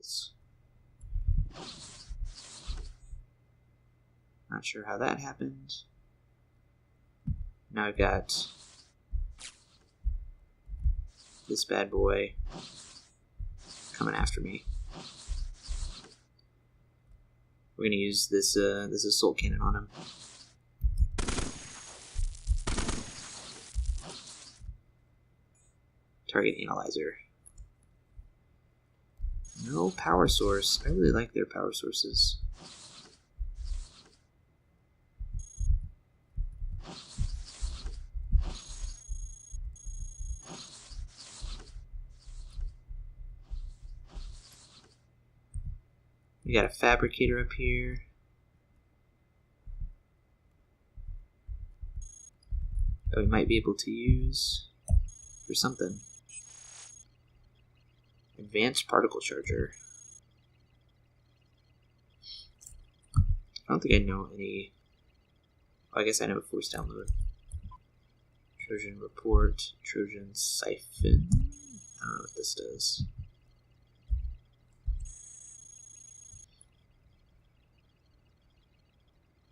modules. Not sure how that happened. Now I've got this bad boy coming after me. We're going to use this assault cannon on him. Target analyzer. No power source. I really like their power sources. We got a fabricator up here. That we might be able to use for something. Advanced particle charger. I don't think I know any. Oh, I guess I know force download. Trojan report. Trojan siphon. I don't know what this does.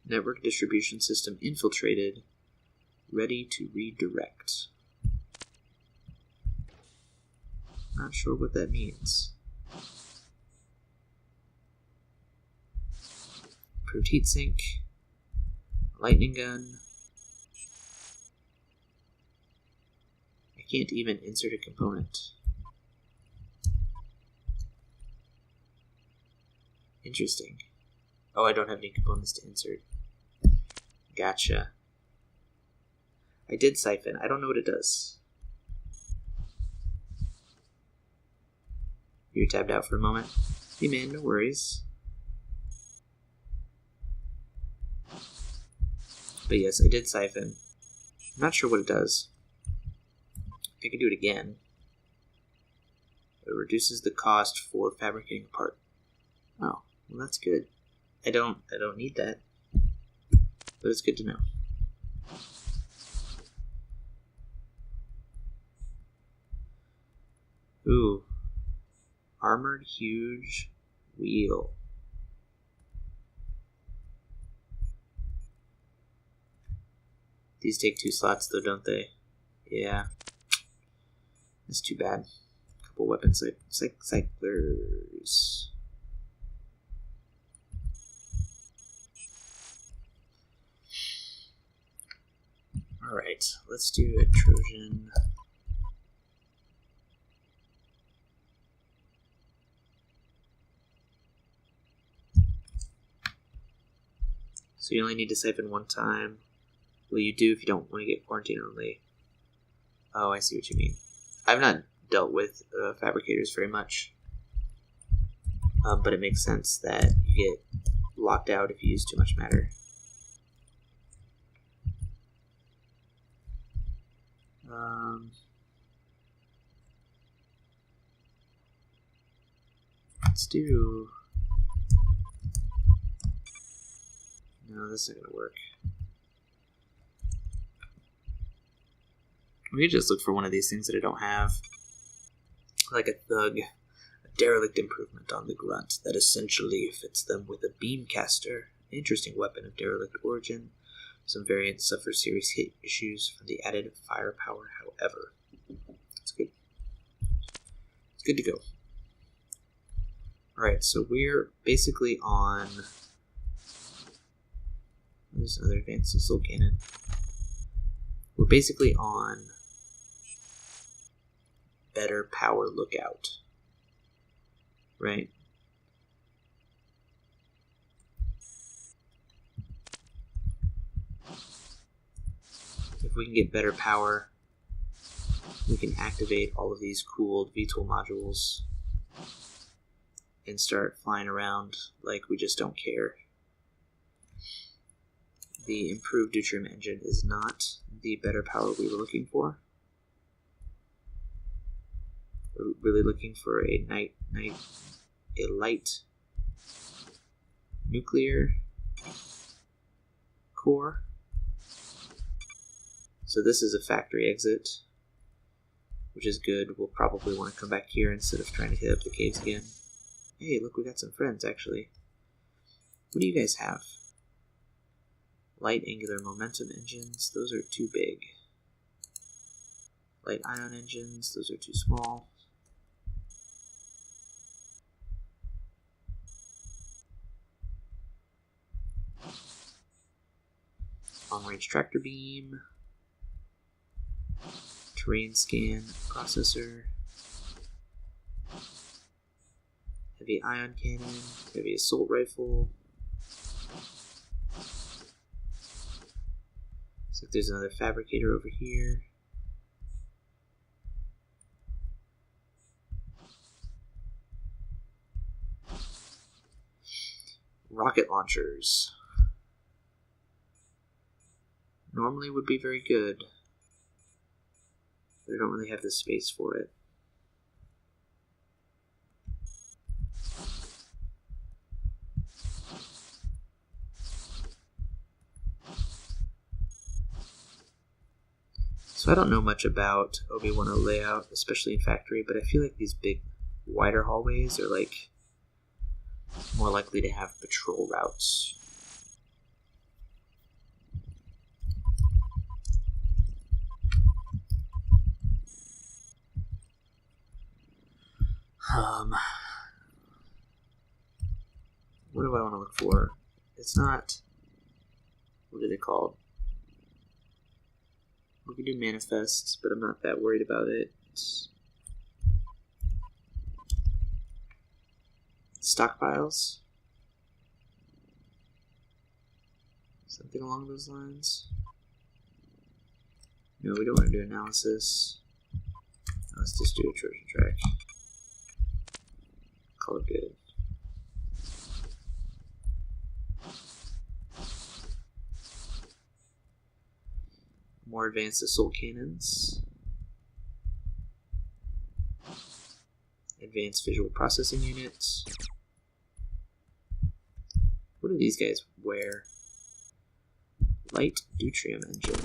Network distribution system infiltrated. Ready to redirect. Not sure what that means. Improved heatsink. Lightning gun. I can't even insert a component. Interesting. Oh, I don't have any components to insert. Gotcha. I did siphon. I don't know what it does. You're tabbed out for a moment. Hey man, no worries. But yes, I did siphon. I'm not sure what it does. I could do it again. It reduces the cost for fabricating a part. Oh, well that's good. I don't need that. But it's good to know. Ooh. Armored huge wheel. These take 2 slots though, don't they? Yeah. That's too bad. Couple weapon cyclers. Alright, let's do a Trojan. So you only need to siphon 1 time. Well, you do if you don't want to get quarantine only. Oh, I see what you mean. I've not dealt with fabricators very much. But it makes sense that you get locked out if you use too much matter. Let's do... No, this isn't going to work. We could just look for one of these things that I don't have. Like a thug. A derelict improvement on the grunt that essentially fits them with a beam caster. Interesting weapon of derelict origin. Some variants suffer serious hit issues from the added firepower, however. It's good. It's good to go. Alright, so we're basically on... There's another advanced assault cannon. We're basically on better power lookout. Right? If we can get better power, we can activate all of these cooled VTOL modules and start flying around like we just don't care. The improved deuterium engine is not the better power we were looking for. We're really looking for a light nuclear core. So this is a factory exit, which is good. We'll probably want to come back here instead of trying to hit up the caves again. Hey, look, we got some friends, actually. What do you guys have? Light angular momentum engines. Those are too big. Light ion engines. Those are too small. Long-range tractor beam. Terrain scan processor. Heavy ion cannon. Heavy assault rifle. Looks like there's another fabricator over here. Rocket launchers. Normally would be very good, but I don't really have the space for it. So I don't know much about OB10 layout, especially in factory, but I feel like these big, wider hallways are like more likely to have patrol routes. What do I want to look for? It's not... What are they called? We can do manifests, but I'm not that worried about it. Stockpiles? Something along those lines? No, we don't want to do analysis. Let's just do a Trojan track. Call it good. More advanced assault cannons. Advanced visual processing units. What do these guys wear? Light deuterium engine.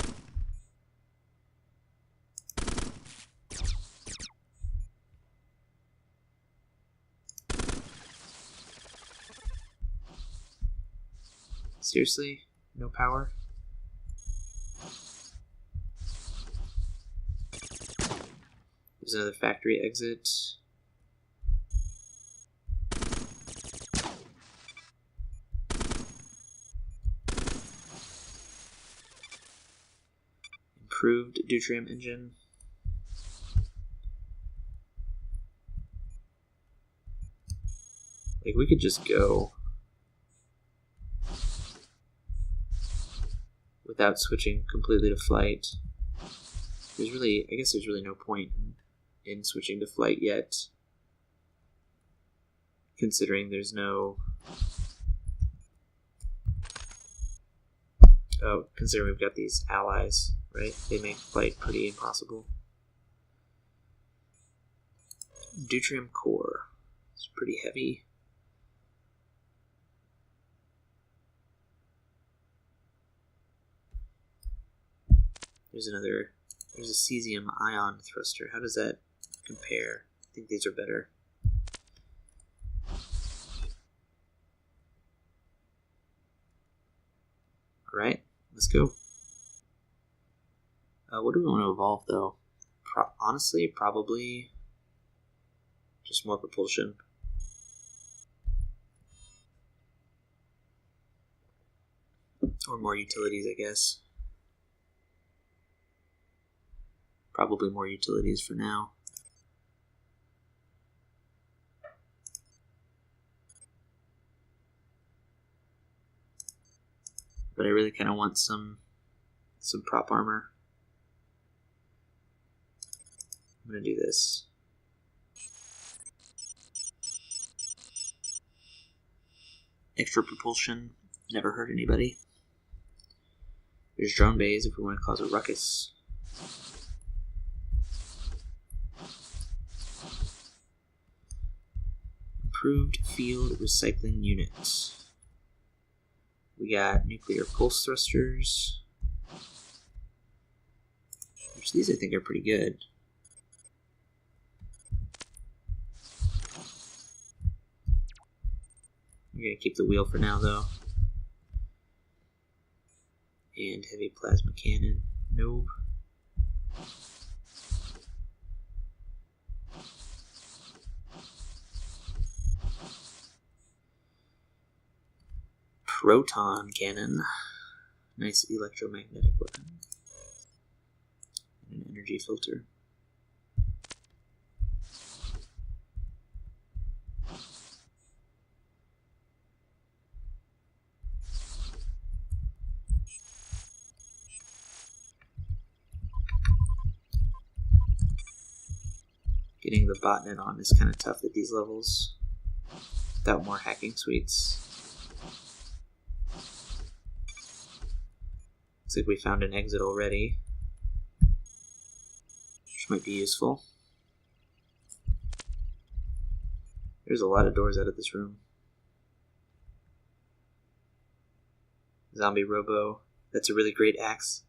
Seriously? No power? There's another factory exit. Improved deuterium engine. Like, we could just go without switching completely to flight. I guess there's really no point in switching to flight yet, considering there's no... Oh, considering we've got these allies, right? They make flight pretty impossible. Deuterium core. It's pretty heavy. There's a cesium ion thruster. How does that compare? I think these are better. Alright, let's go. What do we want to evolve, though? Honestly, probably just more propulsion. Or more utilities, I guess. Probably more utilities for now. But I really kind of want some prop armor. I'm going to do this. Extra propulsion. Never hurt anybody. There's drone bays if we want to cause a ruckus. Improved field recycling units. We got nuclear pulse thrusters, which these I think are pretty good. We're going to keep the wheel for now, though. And heavy plasma cannon. Nope. Proton cannon. Nice electromagnetic weapon. And an energy filter. Getting the botnet on is kind of tough at these levels without more hacking suites. Looks like we found an exit already, which might be useful. There's a lot of doors out of this room. Zombie Robo. That's a really great axe.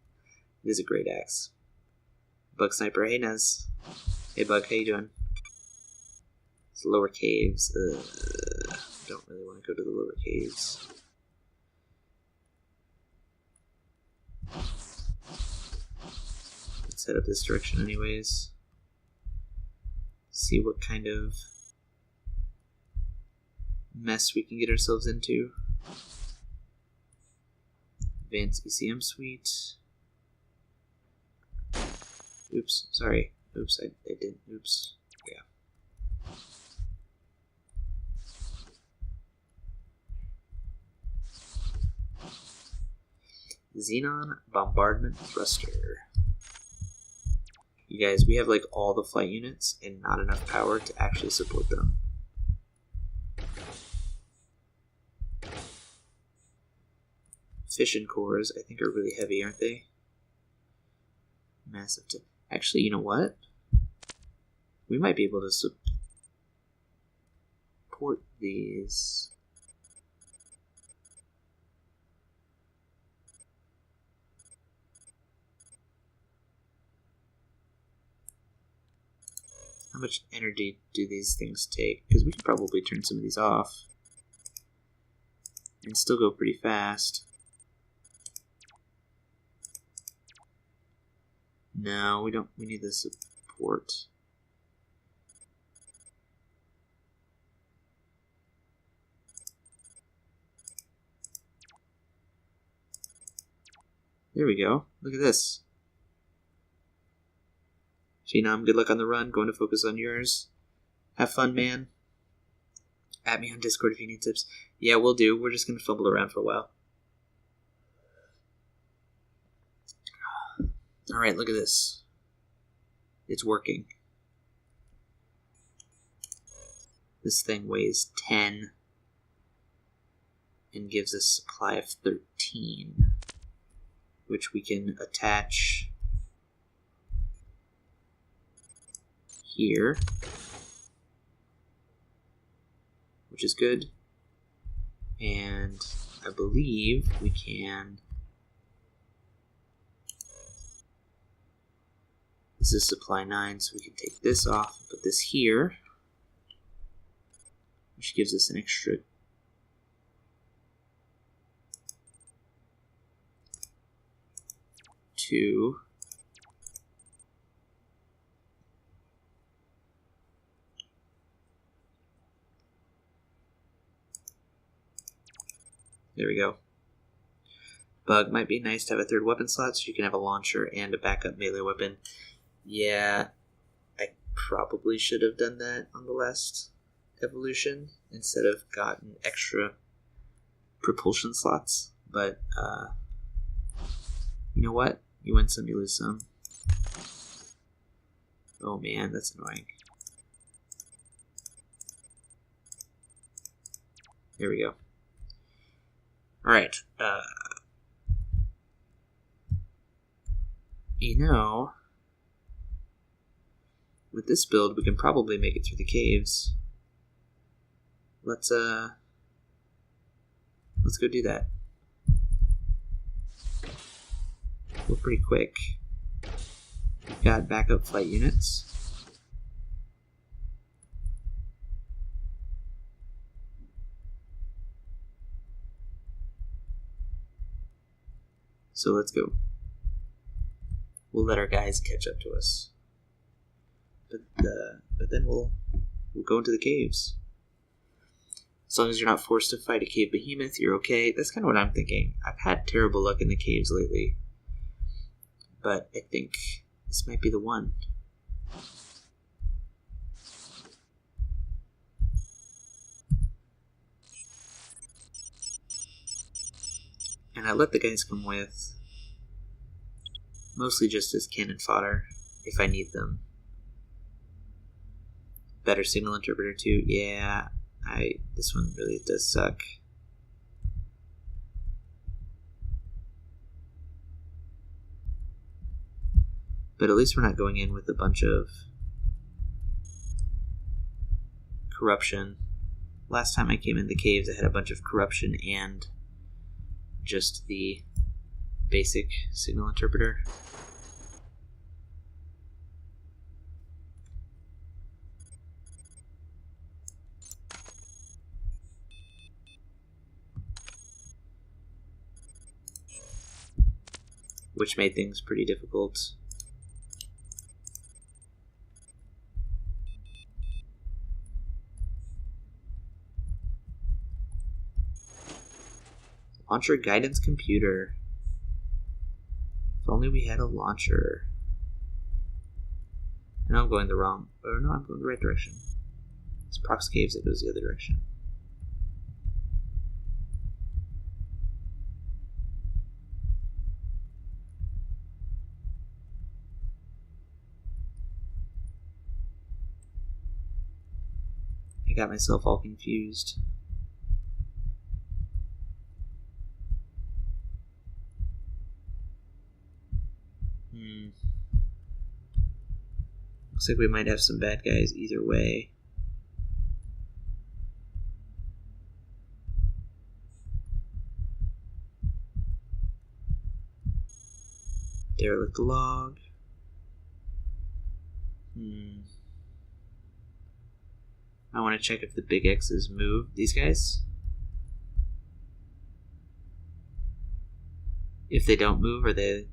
It is a great axe. Bug Sniper. Hey, Nez. Hey, Bug. How you doing? It's lower caves. Don't really want to go to the lower caves. Let's head up this direction anyways. See what kind of mess we can get ourselves into. Advanced ECM suite. Oops, sorry. Oops, I didn't. Oops. Yeah. Xenon Bombardment Thruster. You guys, we have like all the flight units and not enough power to actually support them. Fission cores, I think, are really heavy, aren't they? Massive. Actually, you know what? We might be able to support these. How much energy do these things take? Because we can probably turn some of these off and still go pretty fast. No, we don't. We need the support. There we go. Look at this. Phenom, good luck on the run. Going to focus on yours. Have fun, man. Add me on Discord if you need tips. Yeah, we'll do. We're just going to fumble around for a while. Alright, look at this. It's working. This thing weighs 10 and gives us a supply of 13, which we can attach here, which is good. And I believe we can... This is supply 9, so we can take this off and put this here, which gives us an extra 2. There we go. Bug, might be nice to have a third weapon slot so you can have a launcher and a backup melee weapon. Yeah, I probably should have done that on the last evolution instead of gotten extra propulsion slots. But, you know what? You win some, you lose some. Oh man, that's annoying. There we go. Alright, you know, with this build, we can probably make it through the caves. Let's go do that. We're pretty quick. We've got backup flight units. So let's go. We'll let our guys catch up to us. But then we'll go into the caves. As long as you're not forced to fight a cave behemoth, you're okay. That's kind of what I'm thinking. I've had terrible luck in the caves lately. But I think this might be the one. And I let the guys come with, mostly just as cannon fodder, if I need them. Better signal interpreter too. Yeah, this one really does suck. But at least we're not going in with a bunch of corruption. Last time I came in the caves, I had a bunch of corruption and just the basic signal interpreter. Which made things pretty difficult. Launcher guidance computer. If only we had a launcher. I know I'm going the wrong... Or no, I'm going the right direction. It's Prox Caves that goes the other direction. I got myself all confused. Looks like we might have some bad guys either way. Derelict log. I want to check if the big X's move. These guys? If they don't move, are they...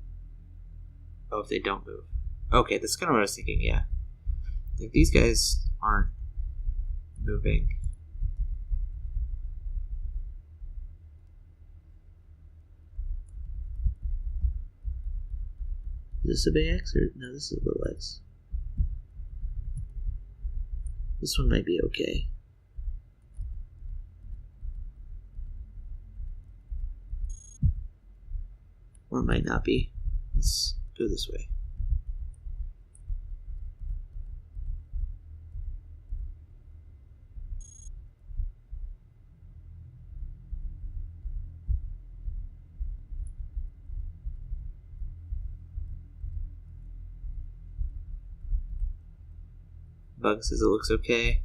Oh, if they don't move. Okay, that's kind of what I was thinking, yeah. Like, these guys aren't moving. Is this a big X or... No, this is a little X. This one might be okay. Or it might not be. Let's go this way. Bug says it looks okay.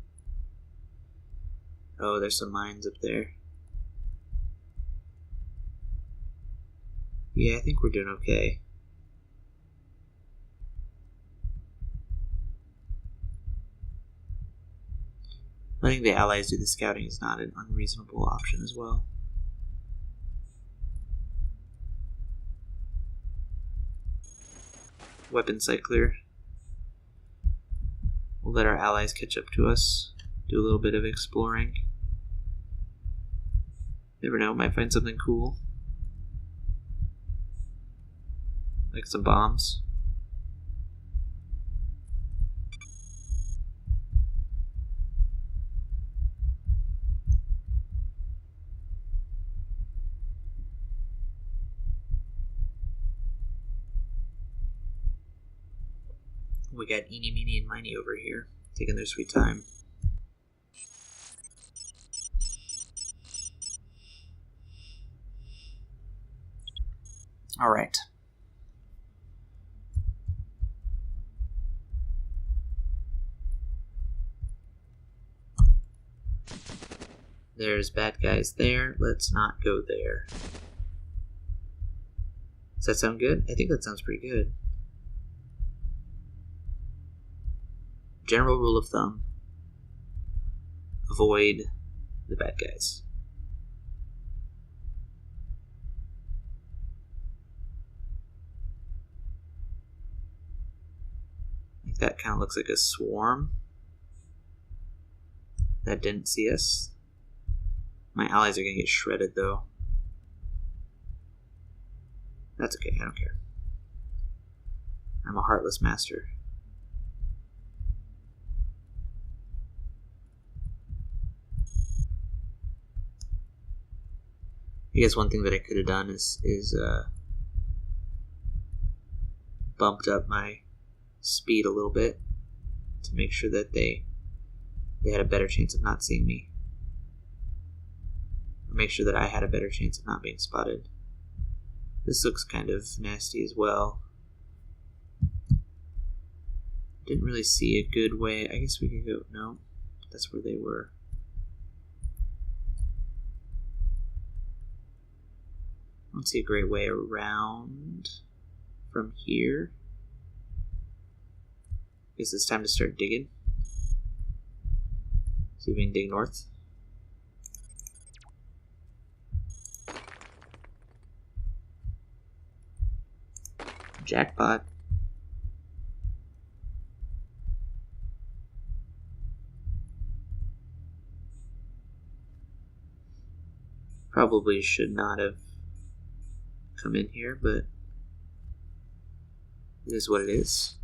Oh, there's some mines up there. Yeah, I think we're doing okay. Letting the allies do the scouting is not an unreasonable option as well. Weapon site clear. We'll let our allies catch up to us. Do a little bit of exploring. Never know, might find something cool. Like some bombs. We got Eeny, Meeny, and Miny over here, taking their sweet time. Alright. There's bad guys there. Let's not go there. Does that sound good? I think that sounds pretty good. General rule of thumb. Avoid the bad guys. that kind of looks like a swarm that didn't see us. My allies are going to get shredded, though. That's okay, I don't care. I'm a heartless master. I guess one thing that I could have done is bumped up my speed a little bit to make sure that they had a better chance of not seeing me. Or make sure that I had a better chance of not being spotted. This looks kind of nasty as well. Didn't really see a good way. I guess we could go... No, that's where they were. I don't see a great way around from here. Guess it's time to start digging. See if we can dig north. Jackpot. Probably should not have come in here, but it is what it is.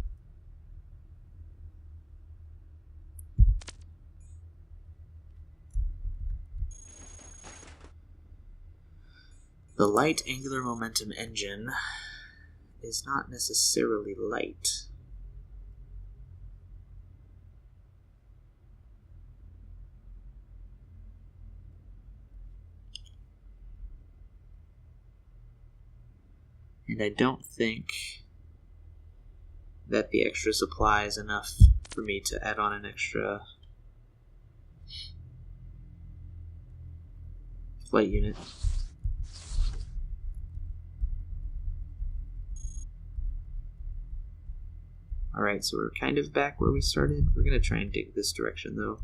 The light angular momentum engine is not necessarily light. And I don't think that the extra supply is enough for me to add on an extra flight unit. Alright, so we're kind of back where we started. We're going to try and dig this direction, though.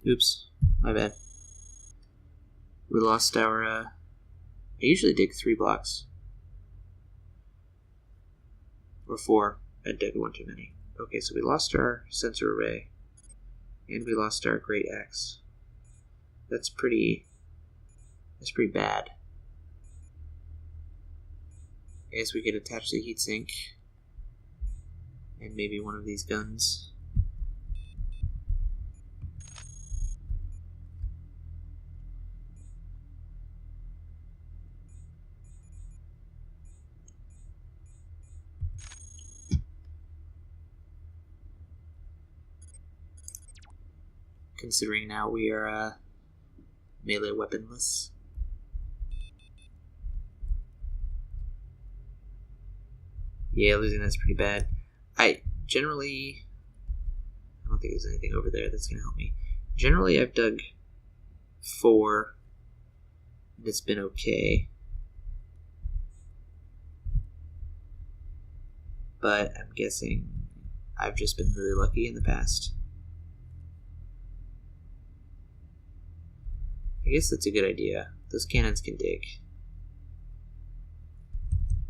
Oops, my bad. We lost our... I usually dig 3 blocks. Or 4. I dug one too many. Okay, so we lost our sensor array. And we lost our great axe. That's pretty bad. I guess we could attach the heatsink. And maybe one of these guns. Considering now we are melee weaponless. Yeah, losing that's pretty bad. I don't think there's anything over there that's going to help me. Generally, I've dug 4, and it's been okay. But I'm guessing I've just been really lucky in the past. I guess that's a good idea. Those cannons can dig.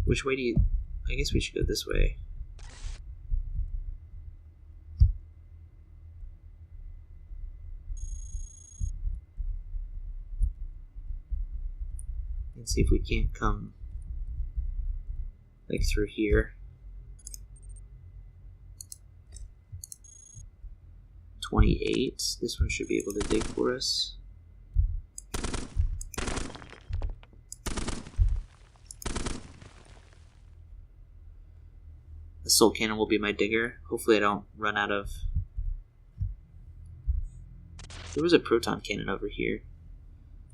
Which way do you... I guess we should go this way. And see if we can't come like through here. 28. This one should be able to dig for us. The soul cannon will be my digger. Hopefully I don't run out of... There was a proton cannon over here.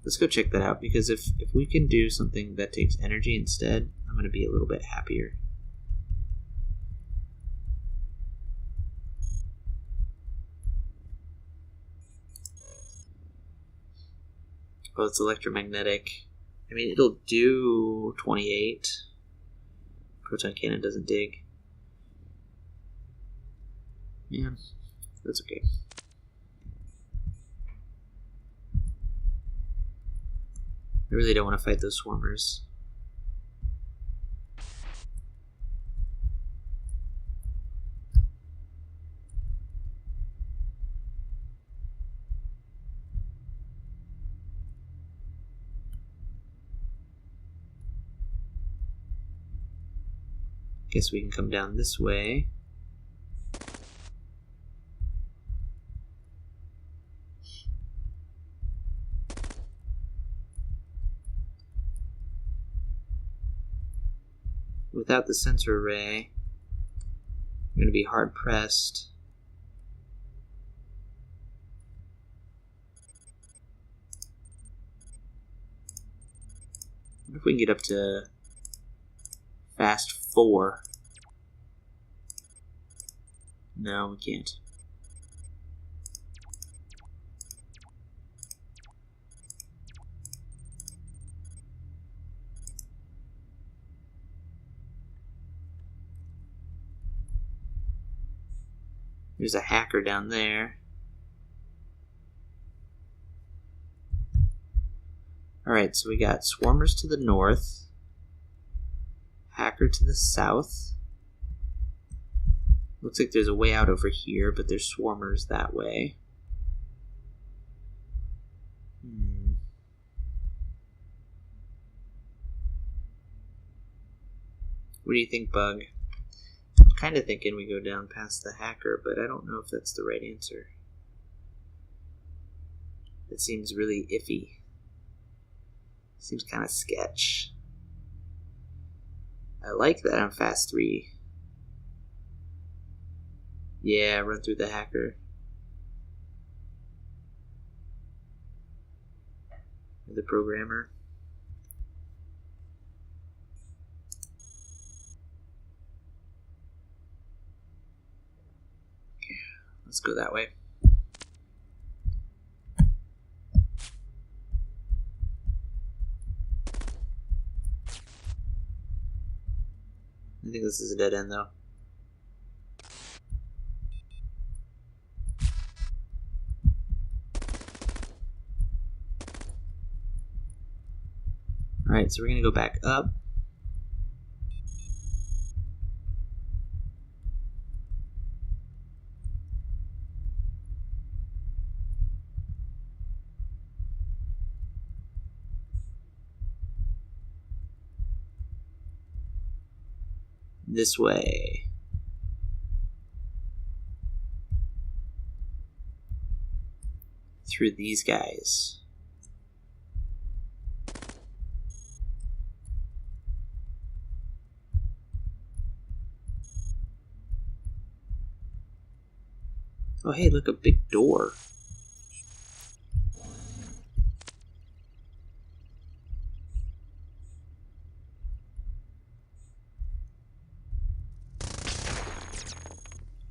Let's go check that out, because if we can do something that takes energy instead, I'm going to be a little bit happier. Oh, it's electromagnetic. I mean, it'll do 28. Proton cannon doesn't dig. Yeah, that's okay. I really don't want to fight those swarmers. Guess we can come down this way. Without the sensor array, I'm going to be hard pressed. I wonder if we can get up to fast 4. No, we can't. There's a hacker down there. Alright, so we got swarmers to the north, hacker to the south. Looks like there's a way out over here, but there's swarmers that way. What do you think, Bug? I'm kind of thinking we go down past the hacker, but I don't know if that's the right answer. It seems really iffy. Seems kind of sketch. I like that I'm fast 3. Yeah, run through the hacker. The programmer. Let's go that way. I think this is a dead end, though. Alright, so we're going to go back up. This way. Through these guys. Oh hey, look, a big door.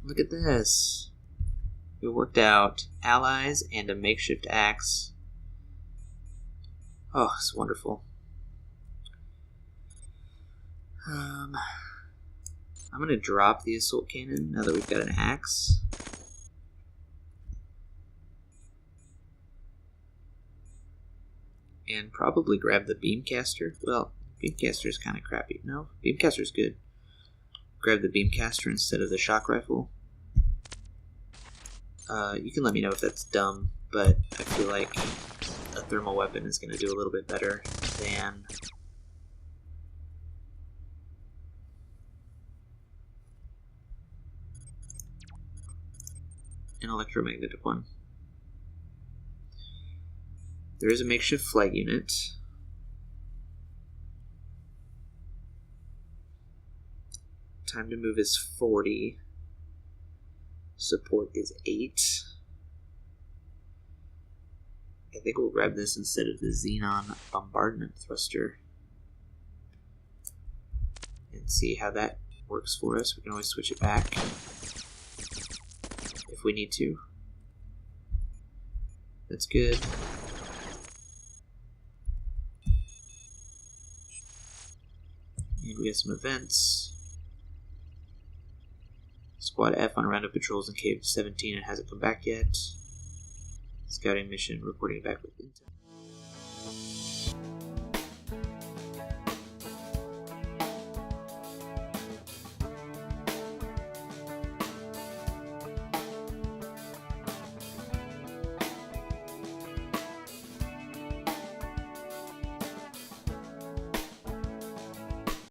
Look at this. We worked out allies and a makeshift axe. Oh, it's wonderful. I'm going to drop the assault cannon now that we've got an axe. And probably grab the beamcaster. Well, beamcaster's kind of crappy. No, beamcaster's good. Grab the beamcaster instead of the shock rifle. You can let me know if that's dumb, but I feel like a thermal weapon is going to do a little bit better than an electromagnetic one. There is a makeshift flight unit. Time to move is 40. Support is 8. I think we'll grab this instead of the Xenon bombardment thruster and see how that works for us. We can always switch it back if we need to. That's good. And we have some events. Squad F on roundup patrols in Cave 17 and hasn't come back yet. Scouting mission reporting back with intel.